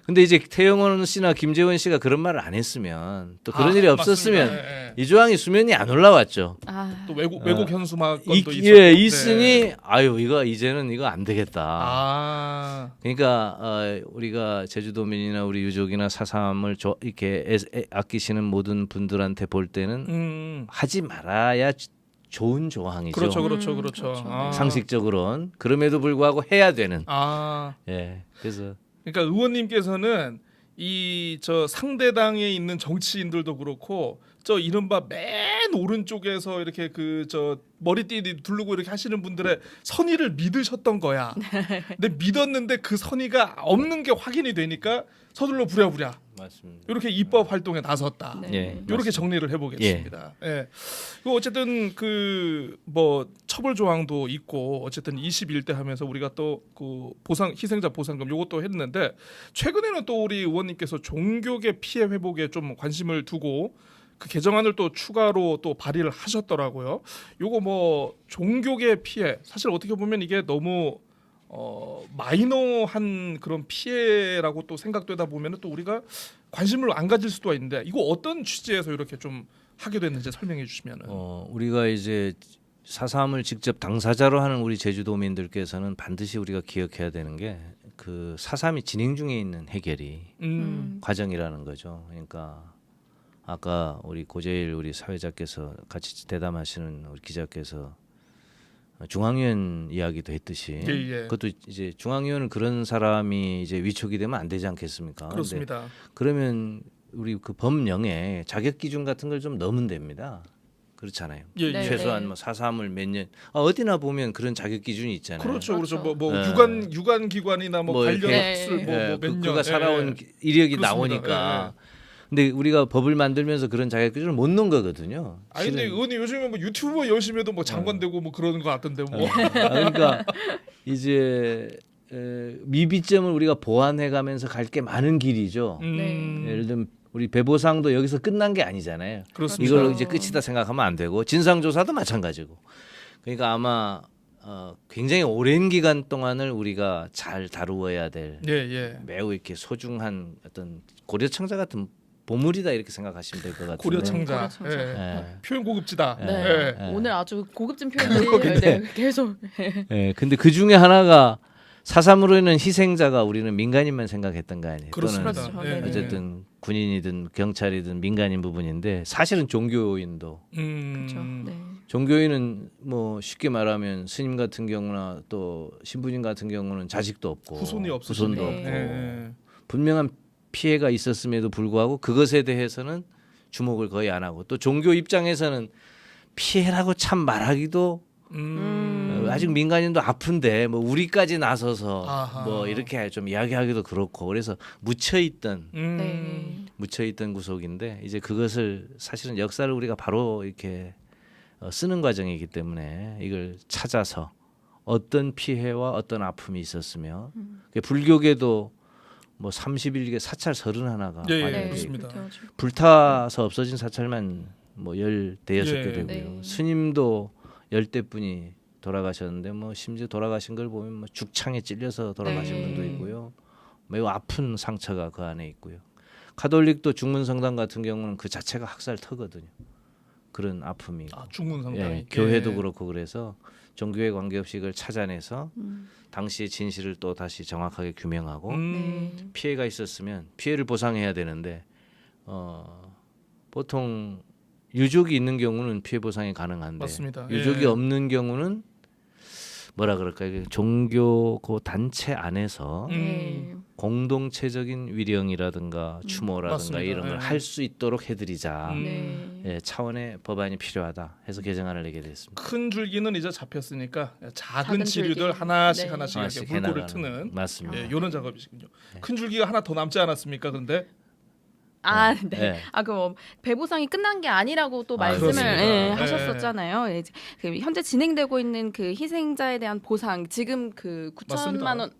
근데 이제 태영원 씨나 김재원 씨가 그런 말을 안 했으면 또 그런 일이 없었으면 맞습니다. 이 조항이 수면이 안 올라왔죠. 또 외국 현수막건도 있었고. 예, 있으니 아유 이거 이제는 이거 안 되겠다. 그러니까 우리가 제주도민이나 우리 유족이나 사삼을 이렇게 아끼시는 모든 분들한테 볼 때는 하지 말아야 좋은 조항이죠. 그렇죠. 상식적으로는 그럼에도 불구하고 해야 되는. 예, 그래서 그러니까 의원님께서는 이 저 상대당에 있는 정치인들도 그렇고 저 이른바 맨 오른쪽에서 이렇게 그 저 머리띠 두르고 이렇게 하시는 분들의 선의를 믿으셨던 거야. 근데 믿었는데 그 선의가 없는 게 확인이 되니까 서둘러 부랴부랴 맞습니다. 이렇게 입법 활동에 나섰다. 예, 이렇게 정리를 해보겠습니다. 예. 어쨌든 그 뭐 처벌 조항도 있고 어쨌든 21대 하면서 우리가 또 그 보상 희생자 보상금 요것도 했는데 최근에는 또 우리 의원님께서 종교계 피해 회복에 좀 관심을 두고 그 개정안을 또 추가로 또 발의를 하셨더라고요. 요거 뭐 종교계 피해 사실 어떻게 보면 이게 너무 마이너한 그런 피해라고 또 생각되다 보면은 또 우리가 관심을 안 가질 수도 있는데 이거 어떤 취지에서 이렇게 좀 하게 됐는지 설명해 주시면은. 우리가 이제 4.3을 직접 당사자로 하는 우리 제주도민들께서는 반드시 우리가 기억해야 되는 게 그 4.3이 진행 중에 있는 해결이 과정이라는 거죠. 그러니까 아까 우리 고재일 우리 사회자께서 같이 대담하시는 우리 기자께서 중앙위원 이야기도 했듯이 그것도 이제 중앙위원은 그런 사람이 이제 위촉이 되면 안 되지 않겠습니까? 그렇습니다. 그러면 우리 그 법령에 자격 기준 같은 걸 좀 넣으면 됩니다. 그렇잖아요. 최소한 뭐 4.3을 몇 년 어디나 보면 그런 자격 기준이 있잖아요. 그렇죠. 뭐 유관 기관이나 뭐 관련 횟수를 몇 년 그가 살아온 이력이 나오니까. 근데 우리가 법을 만들면서 그런 자격 기준을 못 넣은 거거든요. 아니 근데 의원님 요즘에 뭐 유튜버 열심히 해도 뭐 장관 되고 뭐 그러는 거 같던데 뭐. 그러니까 이제 미비점을 우리가 보완해가면서 갈 게 많은 길이죠. 예를 들면 우리 배보상도 여기서 끝난 게 아니잖아요. 그렇습니다. 이걸로 이제 끝이다 생각하면 안 되고 진상조사도 마찬가지고. 그러니까 아마 굉장히 오랜 기간 동안을 우리가 잘 다루어야 될 매우 이렇게 소중한 어떤 고려청자 같은 보물이다 이렇게 생각하시면 될 것 같은데. 고려청자. 표현 고급지다. 오늘 아주 고급진 표현을 계속. 근데 그 중에 하나가 4.3으로 인한 희생자가 우리는 민간인만 생각했던 거 아니에요. 그렇습니다. 또는 어쨌든 군인이든 경찰이든 민간인 부분인데 사실은 종교인도. 그렇죠. 종교인은 뭐 쉽게 말하면 스님 같은 경우나 또 신부님 같은 경우는 자식도 없고 후손도 없고 분명한 피해가 있었음에도 불구하고 그것에 대해서는 주목을 거의 안 하고 또 종교 입장에서는 피해라고 참 말하기도 아직 민간인도 아픈데 뭐 우리까지 나서서 뭐 이렇게 좀 이야기하기도 그렇고 그래서 묻혀있던 구속인데 이제 그것을 사실은 역사를 우리가 바로 이렇게 쓰는 과정이기 때문에 이걸 찾아서 어떤 피해와 어떤 아픔이 있었으며 불교계도 뭐 30일에 사찰 31가 그렇습니다. 불타서 없어진 사찰만 뭐 15개 되고요. 스님도 10대뿐이 돌아가셨는데 뭐 심지어 돌아가신 걸 보면 뭐 죽창에 찔려서 돌아가신 분도 있고요. 매우 아픈 상처가 그 안에 있고요. 카톨릭도 중문성당 같은 경우는 그 자체가 학살터거든요. 그런 아픔이. 중문성당이. 교회도 그렇고 그래서 종교에 관계없이 이걸 찾아내서 당시의 진실을 또 다시 정확하게 규명하고 피해가 있었으면 피해를 보상해야 되는데 보통 유족이 있는 경우는 피해 보상이 가능한데 맞습니다. 유족이 없는 경우는 뭐라 그럴까요? 종교 그 단체 안에서 공동체적인 위령이라든가 추모라든가 이런 걸 할 수 있도록 해드리자 차원의 법안이 필요하다 해서 개정안을 내게 됐습니다. 큰 줄기는 이제 잡혔으니까 작은 지류들 하나씩 이렇게 물꼬를 트는 맞습니다. 이런 작업이시군요. 큰 줄기가 하나 더 남지 않았습니까? 그런데 그럼 배보상이 끝난 게 아니라고 또 말씀을 하셨었잖아요. 그 현재 진행되고 있는 그 희생자에 대한 보상 지금 그 9천만 원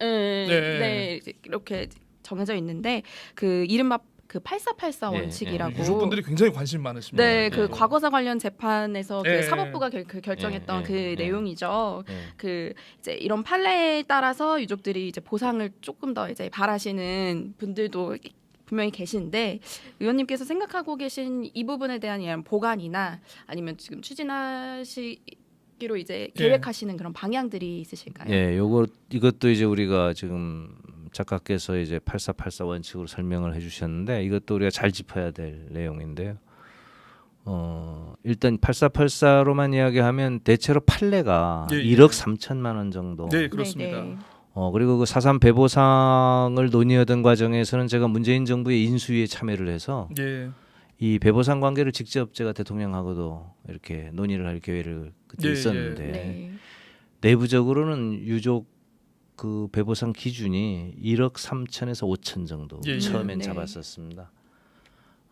이렇게 정해져 있는데 그 이른바 그 8484 예, 원칙이라고. 유족분들이 굉장히 관심 많으십니다. 네, 그 예. 과거사 관련 재판에서 예. 그 사법부가 결정했던 예. 그 예. 내용이죠. 예. 그 이제 이런 판례에 따라서 유족들이 이제 보상을 조금 더 이제 바라시는 분들도 분명히 계신데 의원님께서 생각하고 계신 이 부분에 대한 이런 보완이나 아니면 지금 추진하시기로 이제 계획하시는 그런 방향들이 있으실까요? 예, 이것도 이제 우리가 지금 작가께서 이제 8484 원칙으로 설명을 해주셨는데 이것도 우리가 잘 짚어야 될 내용인데요. 일단 8484로만 이야기하면 대체로 판례가 예, 예. 1억 3천만 원 정도. 네, 그렇습니다. 네, 네. 그리고 그 4.3 배보상을 논의하던 과정에서는 제가 문재인 정부의 인수위에 참여를 해서 예. 이 배보상 관계를 직접 제가 대통령하고도 이렇게 논의를 할 기회를 그때 예, 있었는데 네. 내부적으로는 유족 그 배보상 기준이 1억 3천에서 5천 정도 예, 예. 처음엔 네. 잡았었습니다.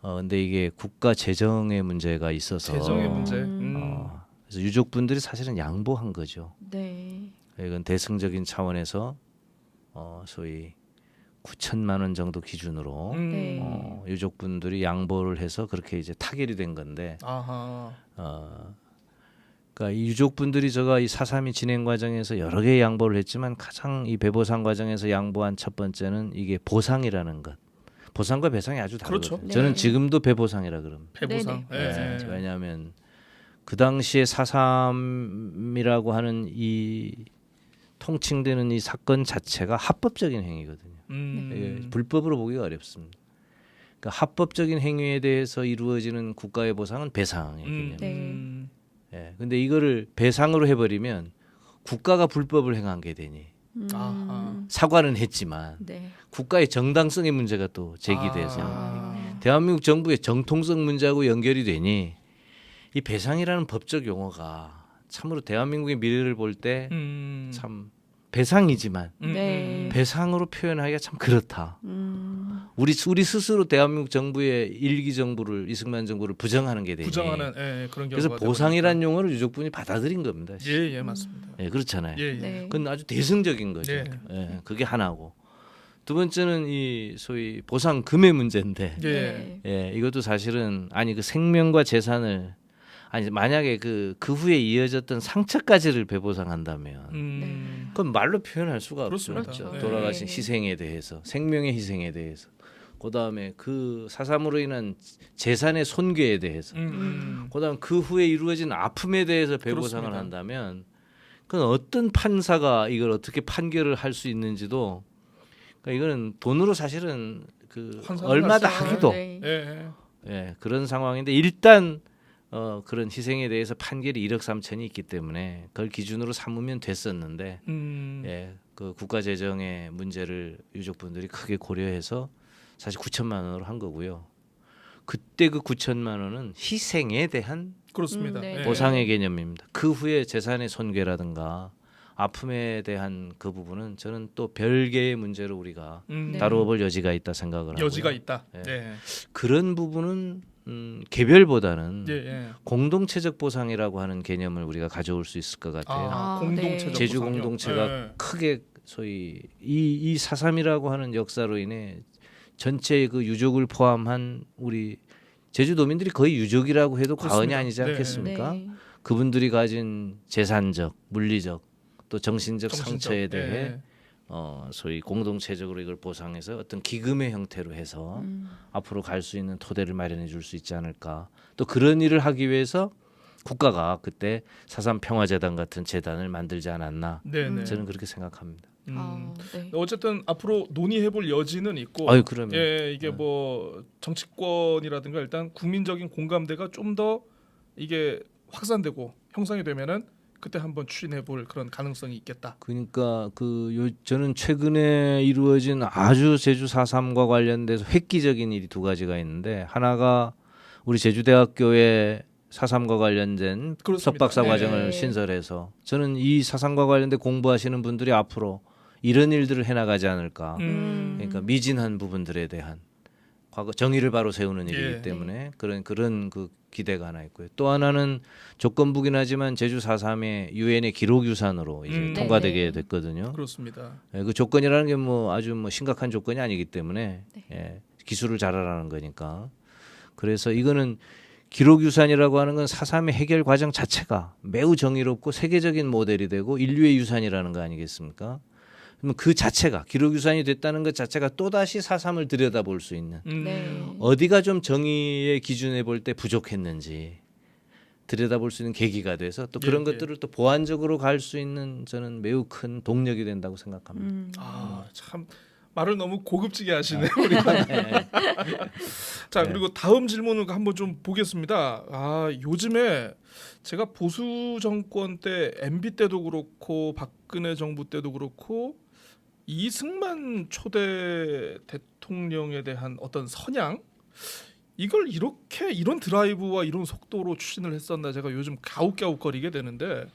근데 이게 국가 재정의 문제가 있어서 재정의 문제. 그래서 유족분들이 사실은 양보한 거죠. 네. 이건 대승적인 차원에서 소위 9천만 원 정도 기준으로 네. 유족분들이 양보를 해서 그렇게 이제 타결이 된 건데 아하. 그러니까 이 유족분들이 제가 이 4.3이 진행 과정에서 여러 개의 양보를 했지만 가장 이 배보상 과정에서 양보한 첫 번째는 이게 보상이라는 것. 보상과 배상이 아주 다르거든요. 그렇죠. 저는 네. 지금도 배보상이라 그럽니다. 배보상. 네네. 예. 왜냐하면 그 당시에 4.3이라고 하는 이 통칭되는 이 사건 자체가 합법적인 행위거든요. 이게 불법으로 보기가 어렵습니다. 그러니까 합법적인 행위에 대해서 이루어지는 국가의 보상은 배상의 개념. 네. 예. 근데 이거를 배상으로 해버리면 국가가 불법을 행한 게 되니 아하. 사과는 했지만 네. 국가의 정당성의 문제가 또 제기돼서 아. 대한민국 정부의 정통성 문제하고 연결이 되니 이 배상이라는 법적 용어가 참으로 대한민국의 미래를 볼 때 참 배상이지만 네. 배상으로 표현하기가 참 그렇다. 우리 스스로 대한민국 정부의 일기 정부를 이승만 정부를 부정하는 게 되니 부정하는 그런 그래서 경우가 보상이라는 용어를 유족분이 받아들인 겁니다. 예, 맞습니다. 예, 그렇잖아요. 예, 예. 네. 그건 아주 대승적인 거죠. 예. 예, 그게 하나고 두 번째는 이 소위 보상금의 문제인데 예. 예, 이것도 사실은 아니 그 생명과 재산을 아니 만약에 그 후에 이어졌던 상처까지를 배보상한다면 그건 말로 표현할 수가 없죠. 그렇습니다. 그렇죠. 네. 돌아가신 희생에 대해서 생명의 희생에 대해서 그다음에 그 4.3으로 인한 재산의 손괴에 대해서 그다음 그 후에 이루어진 아픔에 대해서 배보상을 그렇습니다. 한다면 그건 어떤 판사가 이걸 어떻게 판결을 할 수 있는지도 그러니까 이거는 돈으로 사실은 그 환산을 얼마다 할 수- 하기도 네. 예. 예, 그런 상황인데 일단 그런 희생에 대해서 판결이 1억 3천이 있기 때문에 그걸 기준으로 삼으면 됐었는데 예, 그 국가 재정의 문제를 유족분들이 크게 고려해서 사실 9천만 원으로 한 거고요. 그때 그 9천만 원은 희생에 대한 그렇습니다. 네. 예. 보상의 개념입니다. 그 후에 재산의 손괴라든가 아픔에 대한 그 부분은 저는 또 별개의 문제로 우리가 네. 다루어볼 여지가 있다 생각을 하고요. 여지가 있다. 예. 예. 그런 부분은 개별보다는 예, 예. 공동체적 보상이라고 하는 개념을 우리가 가져올 수 있을 것 같아요. 아, 공동체적 네. 제주 보상이요? 공동체가 예. 크게 소위 이 4.3이라고 하는 역사로 인해 전체 그 유족을 포함한 우리 제주도민들이 거의 유족이라고 해도 과언이 그렇습니다. 아니지 네. 않겠습니까? 네. 그분들이 가진 재산적, 물리적, 또 정신적 상처에 대해 예. 소위 공동체적으로 이걸 보상해서 어떤 기금의 형태로 해서 앞으로 갈 수 있는 토대를 마련해 줄 수 있지 않을까. 또 그런 일을 하기 위해서 국가가 그때 4.3 평화재단 같은 재단을 만들지 않았나. 네, 네. 저는 그렇게 생각합니다. 아, 네. 어쨌든 앞으로 논의해볼 여지는 있고, 아유, 그러면. 예, 이게 뭐 정치권이라든가 일단 국민적인 공감대가 좀 더 이게 확산되고 형성이 되면은 그때 한번 추진해볼 그런 가능성이 있겠다. 그러니까 저는 최근에 이루어진 아주 제주 4.3과 관련돼서 획기적인 일이 두 가지가 있는데 하나가 우리 제주대학교에 4.3과 관련된 그렇습니다. 석박사 네. 과정을 신설해서 저는 이 4.3과 관련된 공부하시는 분들이 앞으로 이런 일들을 해나가지 않을까. 그러니까 미진한 부분들에 대한 과거 정의를 바로 세우는 일이기 예. 때문에 그런 그 기대가 하나 있고요. 또 하나는 조건부긴 하지만 제주 4.3의 유엔의 기록유산으로 이제 통과되게 네네. 됐거든요. 그렇습니다. 그 조건이라는 게 뭐 아주 뭐 심각한 조건이 아니기 때문에 네. 예, 기술을 잘하라는 거니까. 그래서 이거는 기록유산이라고 하는 건 4.3의 해결 과정 자체가 매우 정의롭고 세계적인 모델이 되고 인류의 유산이라는 거 아니겠습니까? 그러면 그 자체가 기록유산이 됐다는 것 자체가 또다시 4.3을 들여다볼 수 있는 네. 어디가 좀 정의의 기준에 볼 때 부족했는지 들여다볼 수 있는 계기가 돼서 또 그런 예, 예. 것들을 또 보완적으로 갈 수 있는 저는 매우 큰 동력이 된다고 생각합니다. 참 말을 너무 고급지게 하시네 우리가. 자 그리고 다음 질문을 한번 좀 보겠습니다. 요즘에 제가 보수 정권 때 MB 때도 그렇고 박근혜 정부 때도 그렇고 이승만 초대 대통령에 대한 어떤 선양 이걸 이런 드라이브와 이런 속도로 추진을 했었나 제가 요즘 갸웃갸웃거리게 되는데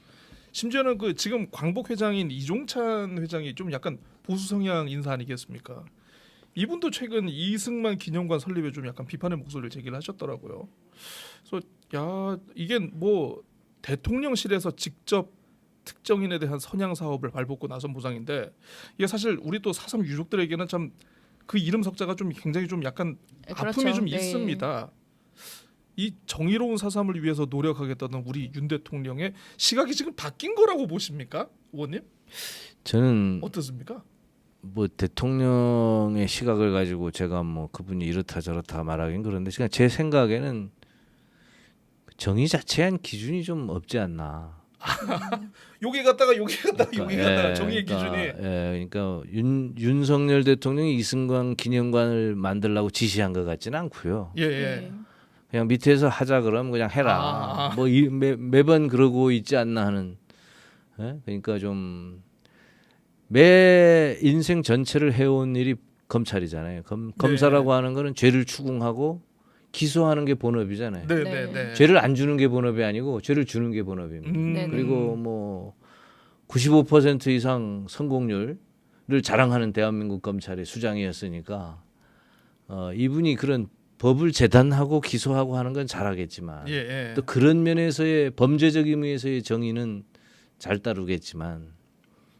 심지어는 그 지금 광복 회장인 이종찬 회장이 좀 약간 보수 성향 인사 아니겠습니까? 이분도 최근 이승만 기념관 설립에 좀 약간 비판의 목소리를 제기를 하셨더라고요. 그래서 야 이게 뭐 대통령실에서 직접 특정인에 대한 선양 사업을 발벗고 나선 보상인데 이게 사실 우리 또 4.3 유족들에게는 참 그 이름 석자가 좀 굉장히 좀 약간 아픔이 그렇죠. 좀 네. 있습니다. 이 정의로운 4.3을 위해서 노력하겠다는 우리 윤 대통령의 시각이 지금 바뀐 거라고 보십니까, 의원님? 저는 어떻습니까? 뭐 대통령의 시각을 가지고 제가 뭐 그분이 이렇다 저렇다 말하긴 그런데 그냥 제 생각에는 정의 자체에 한 기준이 좀 없지 않나. 여기 갔다가 여기 갔다가 여기 갔다가 정의의 기준이. 그러니까 윤석열 대통령이 이승만 기념관을 만들라고 지시한 것 같지는 않고요. 예. 네. 그냥 밑에서 하자 그러면 그냥 해라. 뭐 매번 그러고 있지 않나 하는. 그러니까 좀 매 인생 전체를 해온 일이 검찰이잖아요. 검사라고 하는 거는 죄를 추궁하고 기소하는 게 본업이잖아요. 네. 죄를 안 주는 게 본업이 아니고 죄를 주는 게 본업입니다. 네. 그리고 뭐 95% 이상 성공률을 자랑하는 대한민국 검찰의 수장이었으니까 이분이 그런 법을 재단하고 기소하고 하는 건 잘하겠지만 예. 또 그런 면에서의 범죄적 의미에서의 정의는 잘 다루겠지만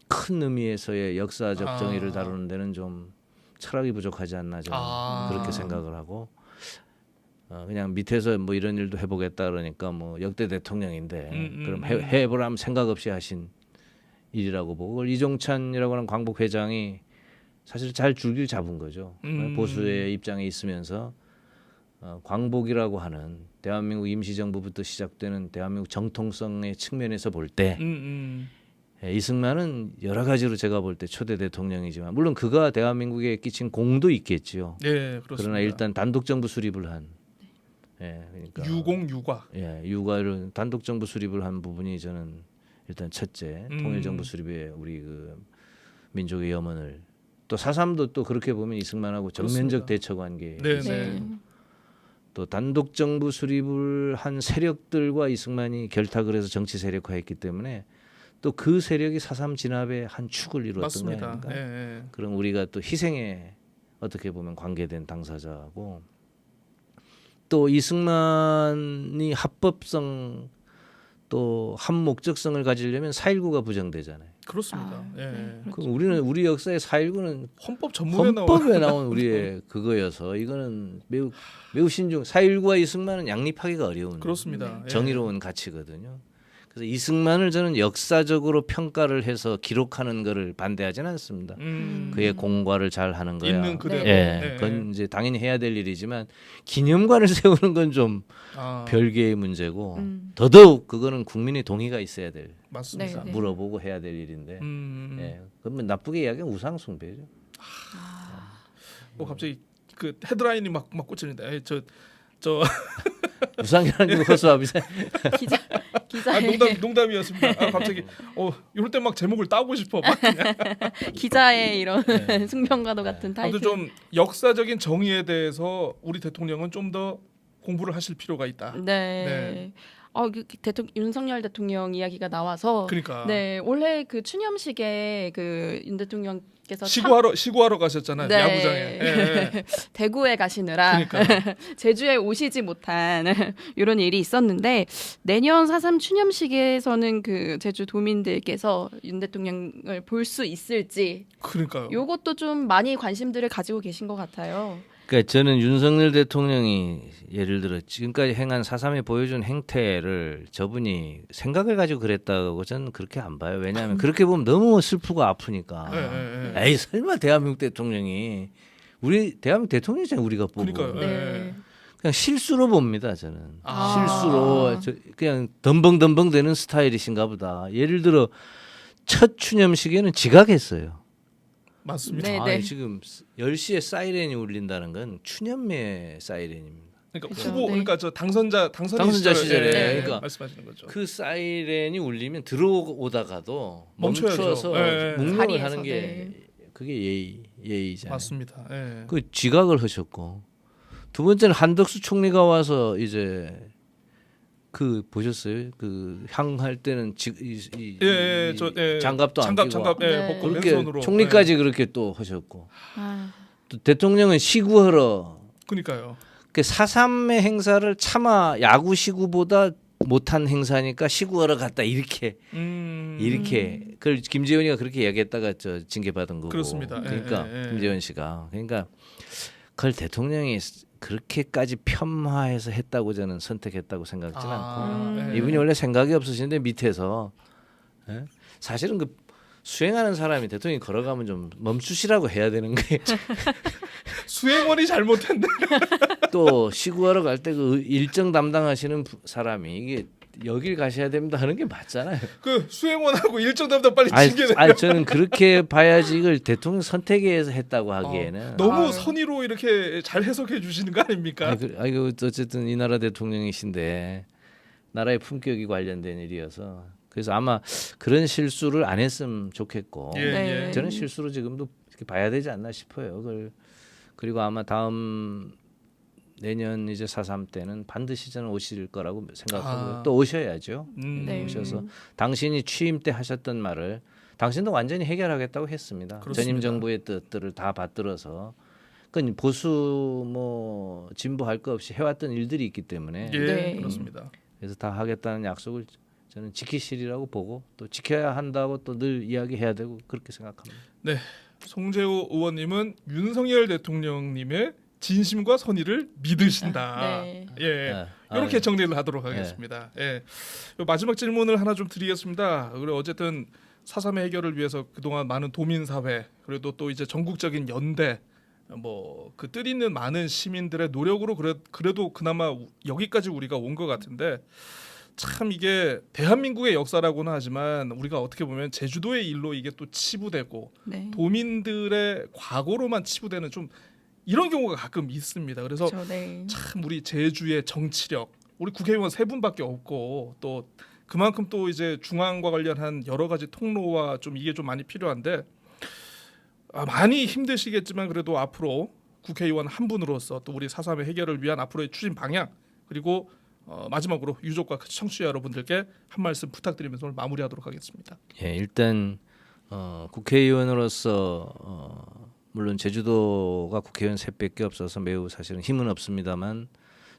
큰 의미에서의 역사적 정의를 다루는 데는 좀 철학이 부족하지 않나 저는 그렇게 생각을 하고 그냥 밑에서 뭐 이런 일도 해보겠다 그러니까 뭐 역대 대통령인데 그럼 해보라면 생각 없이 하신 일이라고 보고 그걸 이종찬이라고 하는 광복 회장이 사실 잘 줄기를 잡은 거죠. 보수의 입장에 있으면서 광복이라고 하는 대한민국 임시정부부터 시작되는 대한민국 정통성의 측면에서 볼 때 이승만은 여러 가지로 제가 볼 때 초대 대통령이지만 물론 그가 대한민국에 끼친 공도 있겠지요. 네, 그렇습니다. 그러나 일단 단독 정부 수립을 한 그러니까 유공유과. 유과를 단독 정부 수립을 한 부분이 저는 일단 첫째 통일 정부 수립에 우리 그 민족의 염원을 또 4.3도 또 그렇게 보면 이승만하고 정면적 그렇습니다. 대처 관계에 네. 또 단독 정부 수립을 한 세력들과 이승만이 결탁을 해서 정치 세력화했기 때문에 또 그 세력이 4.3 진압의 한 축을 이루었던 맞습니다. 거 아닙니까? 네. 그럼 우리가 또 희생에 어떻게 보면 관계된 당사자고 또 이승만이 합법성 또 합목적성을 가지려면 4.19가 부정되잖아요. 그렇습니다. 예. 그럼 우리 역사의 4.19는 헌법 전문에 나온 헌법에 나온 우리의 그거여서 이거는 매우 신중. 4.19와 이승만은 양립하기가 어려운 그렇습니다. 예. 정의로운 가치거든요. 그래서 이승만을 저는 역사적으로 평가를 해서 기록하는 것을 반대하지는 않습니다. 그의 공과를 잘 하는 거야. 있는 그대로. 그건 이제 당연히 해야 될 일이지만 기념관을 세우는 건 좀 별개의 문제고 더더욱 그거는 국민의 동의가 있어야 될 맞습니다. 네. 물어보고 해야 될 일인데 그러면 나쁘게 이야기하면 우상 숭배죠. 갑자기 그 헤드라인이 막 꽂히는데 저 우상이 아니고 허수아비세. 기자의 농담이었습니다. 갑자기 이럴 때 막 제목을 따고 싶어. 막 그냥. 기자의 이런 승병과도 같은 타이틀. 아무튼 좀 역사적인 정의에 대해서 우리 대통령은 좀 더 공부를 하실 필요가 있다. 네. 윤석열 대통령 이야기가 나와서 그러니까. 네 올해 그 추념식에 그 윤 대통령께서 시구하러 가셨잖아요. 네. 야구장에. 예. 대구에 가시느라 그러니까. 제주에 오시지 못한 이런 일이 있었는데 내년 4.3 추념식에서는 그 제주 도민들께서 윤 대통령을 볼 수 있을지 그러니까요. 요것도 좀 많이 관심들을 가지고 계신 것 같아요. 그러니까 저는 윤석열 대통령이 예를 들어 지금까지 행한 4.3이 보여준 행태를 저분이 생각을 가지고 그랬다고 저는 그렇게 안 봐요. 왜냐하면 그렇게 보면 너무 슬프고 아프니까. 에이 설마 대한민국 대통령이 우리 대한민국 대통령이잖아요. 우리가 보고. 그러니까요. 네. 그냥 실수로 봅니다. 저는 아. 실수로 그냥 덤벙덤벙 되는 스타일이신가 보다. 예를 들어 첫 추념식에는 지각했어요. 맞습니다. 네. 아, 지금 10시에 사이렌이 울린다는 건 추념의 사이렌입니다. 그러니까 그렇죠. 후보 네. 그러니까 저 당선자 시절에. 그러니까 말씀하시는 거죠. 그 사이렌이 울리면 들어오다가도 멈춰야죠. 멈춰서 네. 묵념을 자리에서, 하는 게 네. 그게 예의잖아요. 맞습니다. 예. 그 지각을 하셨고 두 번째는 한덕수 총리가 와서 이제 그 보셨어요? 그 향할 때는 장갑도 안 끼고 장갑 네. 벗고 그렇게 맨손으로 총리까지 그렇게 또 하셨고 아, 또 대통령은 시구하러 그러니까요. 그 4.3의 행사를 차마 야구 시구보다 못한 행사니까 시구하러 갔다 이렇게 그걸 김재원이가 그렇게 이야기했다가 저 징계받은 거고. 그렇습니다. 그러니까 예. 김재원 씨가 그러니까 그걸 대통령이 그렇게까지 편마해서 했다고 저는 선택했다고 생각지는 않고 예. 이분이 원래 생각이 없으신데 밑에서 예? 사실은 그 수행하는 사람이 대통령이 걸어가면 좀 멈추시라고 해야 되는 게 수행원이 잘못했네. 또 시구하러 갈 때 그 일정 담당하시는 사람이 이게 여길 가셔야 됩니다 하는 게 맞잖아요. 그 수행원하고 일정 담당 빨리 아니, 징계내요. 저는 그렇게 봐야지 이걸 대통령 선택에 의해서 했다고 하기에는 너무 선의로 이렇게 잘 해석해 주시는 거 아닙니까? 아이고 어쨌든 이 나라 대통령이신데 나라의 품격이 관련된 일이어서 그래서 아마 그런 실수를 안 했으면 좋겠고 예, 네. 예. 저는 실수로 지금도 이렇게 봐야 되지 않나 싶어요. 그걸 그리고 아마 다음 내년 이제 4.3 때는 반드시 저는 오실 거라고 생각하고요. 또 오셔야죠. 네. 오셔서 당신이 취임 때 하셨던 말을 당신도 완전히 해결하겠다고 했습니다. 그렇습니다. 전임 정부의 뜻들을 다 받들어서 그 보수 뭐 진보 할 거 없이 해왔던 일들이 있기 때문에 예, 네. 그렇습니다. 그래서 다 하겠다는 약속을 저는 지키시리라고 보고 또 지켜야 한다고 또 늘 이야기해야 되고 그렇게 생각합니다. 네, 송재호 의원님은 윤석열 대통령님의 진심과 선의를 믿으신다. 네. 예, 네. 이렇게 아, 정리를 하도록 하겠습니다. 예, 마지막 질문을 하나 좀 드리겠습니다. 그리고 어쨌든 4.3의 해결을 위해서 그동안 많은 도민 사회 그래도 또 이제 전국적인 연대 뭐 그 뜻 있는 많은 시민들의 노력으로 그래도 그나마 여기까지 우리가 온 것 같은데 참 이게 대한민국의 역사라고는 하지만 우리가 어떻게 보면 제주도의 일로 이게 또 치부되고 네. 도민들의 과거로만 치부되는 좀 이런 경우가 가끔 있습니다. 그래서 그렇죠. 네. 참 우리 제주의 정치력 우리 국회의원 3분밖에 없고 또 그만큼 또 이제 중앙과 관련한 여러 가지 통로와 좀 이게 좀 많이 필요한데 많이 힘드시겠지만 그래도 앞으로 국회의원 한 분으로서 또 우리 4.3의 해결을 위한 앞으로의 추진 방향 그리고 마지막으로 유족과 청취자 여러분들께 한 말씀 부탁드리면서 오늘 마무리하도록 하겠습니다. 예, 일단 국회의원으로서 물론 제주도가 국회의원 3밖에 없어서 매우 사실은 힘은 없습니다만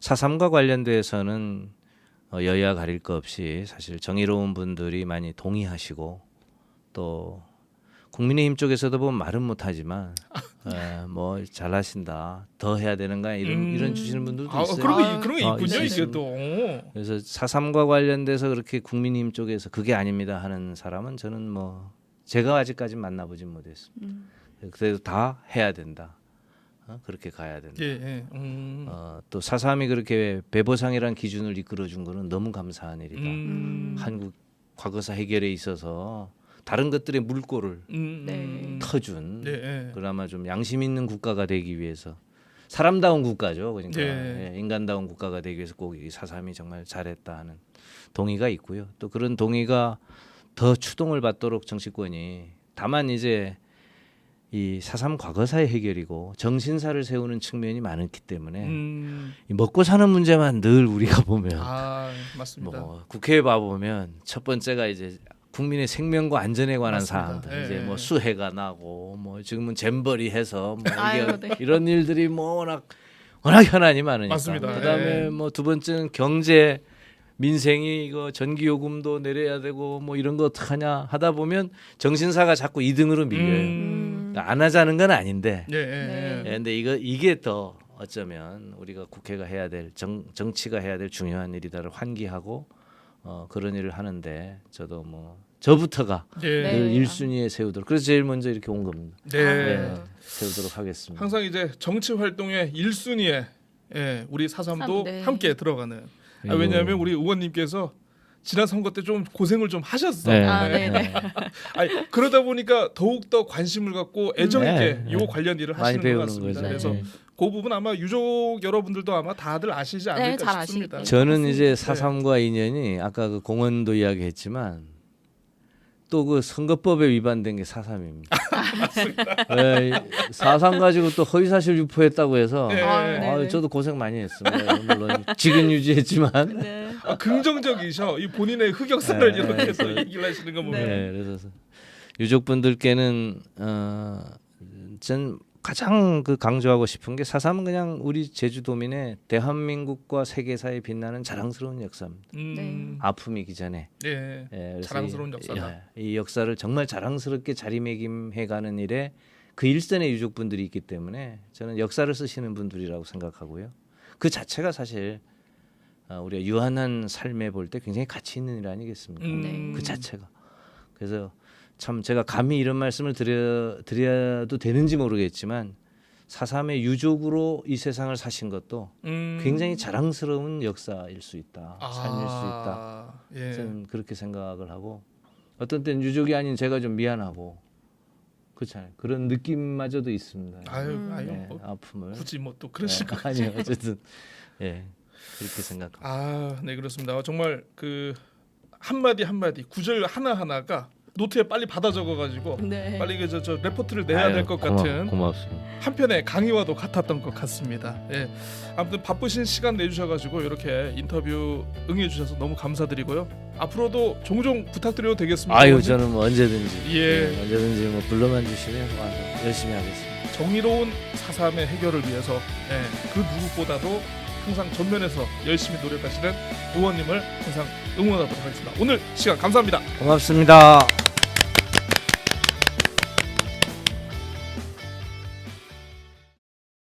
4.3과 관련돼서는 여야 가릴 거 없이 사실 정의로운 분들이 많이 동의하시고 또 국민의힘 쪽에서도 보면 말은 못하지만 뭐 잘하신다 더 해야 되는가 이런 주시는 분들도 있어요. 그런 게 있군요. 이게 있습니다. 또. 그래서 4.3과 관련돼서 그렇게 국민의힘 쪽에서 그게 아닙니다 하는 사람은 저는 뭐 제가 아직까지 만나보진 못했습니다. 그래도 다 해야 된다. 그렇게 가야 된다. 예. 또 4.3이 그렇게 배보상이라는 기준을 이끌어준 거는 너무 감사한 일이다. 한국 과거사 해결에 있어서 다른 것들의 물꼬를 네. 터준 예. 그나마 좀 양심 있는 국가가 되기 위해서 사람다운 국가죠. 그러니까 예. 인간다운 국가가 되기 위해서 꼭 이 4.3이 정말 잘했다 하는 동의가 있고요. 또 그런 동의가 더 추동을 받도록 정치권이 다만 이제 이 4.3 과거사의 해결이고 정신사를 세우는 측면이 많기 때문에 이 먹고 사는 문제만 늘 우리가 보면 맞습니다. 뭐 국회에 봐 보면 첫 번째가 이제 국민의 생명과 안전에 관한 맞습니다. 사항들 이제 예. 뭐 수해가 나고 뭐 지금은 잼버리 해서 뭐 아유, 이게 네. 이런 일들이 뭐 워낙 현안이 많으니까 맞습니다. 그다음에 예. 뭐 두 번째는 경제 민생이 이거 전기 요금도 내려야 되고 뭐 이런 거 어떡하냐 하다 보면 정신사가 자꾸 2등으로 밀려요. 그러니까 안 하자는 건 아닌데. 예, 예, 네. 예. 근데 이게 더 어쩌면 우리가 국회가 해야 될 정치가 해야 될 중요한 일이다를 환기하고 그런 일을 하는데 저도 뭐 저부터가 예. 네. 늘 1순위에 세우도록 그래서 제일 먼저 이렇게 온 겁니다. 네. 네, 세우도록 하겠습니다. 항상 이제 정치 활동의 1순위에 예, 우리 사삼도 네. 함께 들어가는. 그리고- 왜냐하면 우리 의원님께서 지난 선거 때 좀 고생을 좀 하셨어. 네. 아, 네. 네. 아니, 그러다 보니까 더욱 더 관심을 갖고 애정 있게 네. 요 관련 일을 많이 하시는 것 배우는 같습니다. 거죠. 그래서 네. 그 부분 아마 유족 여러분들도 아마 다들 아시지 않을까 잘 싶습니다. 아시겠죠. 저는 맞습니다. 이제 사삼과 인연이 아까 그 공원도 이야기했지만 또 그 선거법에 위반된 게 사삼입니다. 네, 사삼 가지고 또 허위사실 유포했다고 해서 네. 네네. 저도 고생 많이 했습니다. 물론 직은 유지했지만 네. 긍정적이셔. 이 본인의 흑역사를 네, 이렇게 해서 네. 얘기를 하시는 거 보면. 네, 그래서 유족분들께는 전 가장 그 강조하고 싶은 게 사삼은 그냥 우리 제주도민의 대한민국과 세계사에 빛나는 자랑스러운 역사입니다. 네. 아픔이 기 전에 예. 그래서 자랑스러운 역사다. 이 역사를 정말 자랑스럽게 자리매김해가는 일에 그 일선의 유족분들이 있기 때문에 저는 역사를 쓰시는 분들이라고 생각하고요. 그 자체가 사실 우리가 유한한 삶에 볼 때 굉장히 가치 있는 일 아니겠습니까? 네. 그 자체가. 그래서 참 제가 감히 이런 말씀을 드려도 되는지 모르겠지만 사삼의 유족으로 이 세상을 사신 것도 굉장히 자랑스러운 역사일 수 있다. 삶일 수 있다. 예. 저는 그렇게 생각을 하고 어떤 때는 유족이 아닌 제가 좀 미안하고 그렇잖아요. 그런 느낌마저도 있습니다. 아유, 네, 뭐 아픔을 굳이 뭐 또 그러실 것 아니요 어쨌든 예 그렇게 생각합니다. 아, 네 그렇습니다. 정말 그 한마디 한마디 구절 하나 하나가 노트에 빨리 받아 적어가지고 네. 빨리 저 레포트를 내야 될 것 같은 고맙습니다. 한편의 강의와도 같았던 것 같습니다. 예, 아무튼 바쁘신 시간 내주셔가지고 이렇게 인터뷰 응해주셔서 너무 감사드리고요. 앞으로도 종종 부탁드려도 되겠습니다. 아유 저는 뭐 언제든지 예. 언제든지 뭐 불러만 주시면 와서 열심히 하겠습니다. 정의로운 사삼의 해결을 위해서 그 누구보다도 항상 전면에서 열심히 노력하시는 의원님을 항상 응원하도록 하겠습니다. 오늘 시간 감사합니다. 고맙습니다.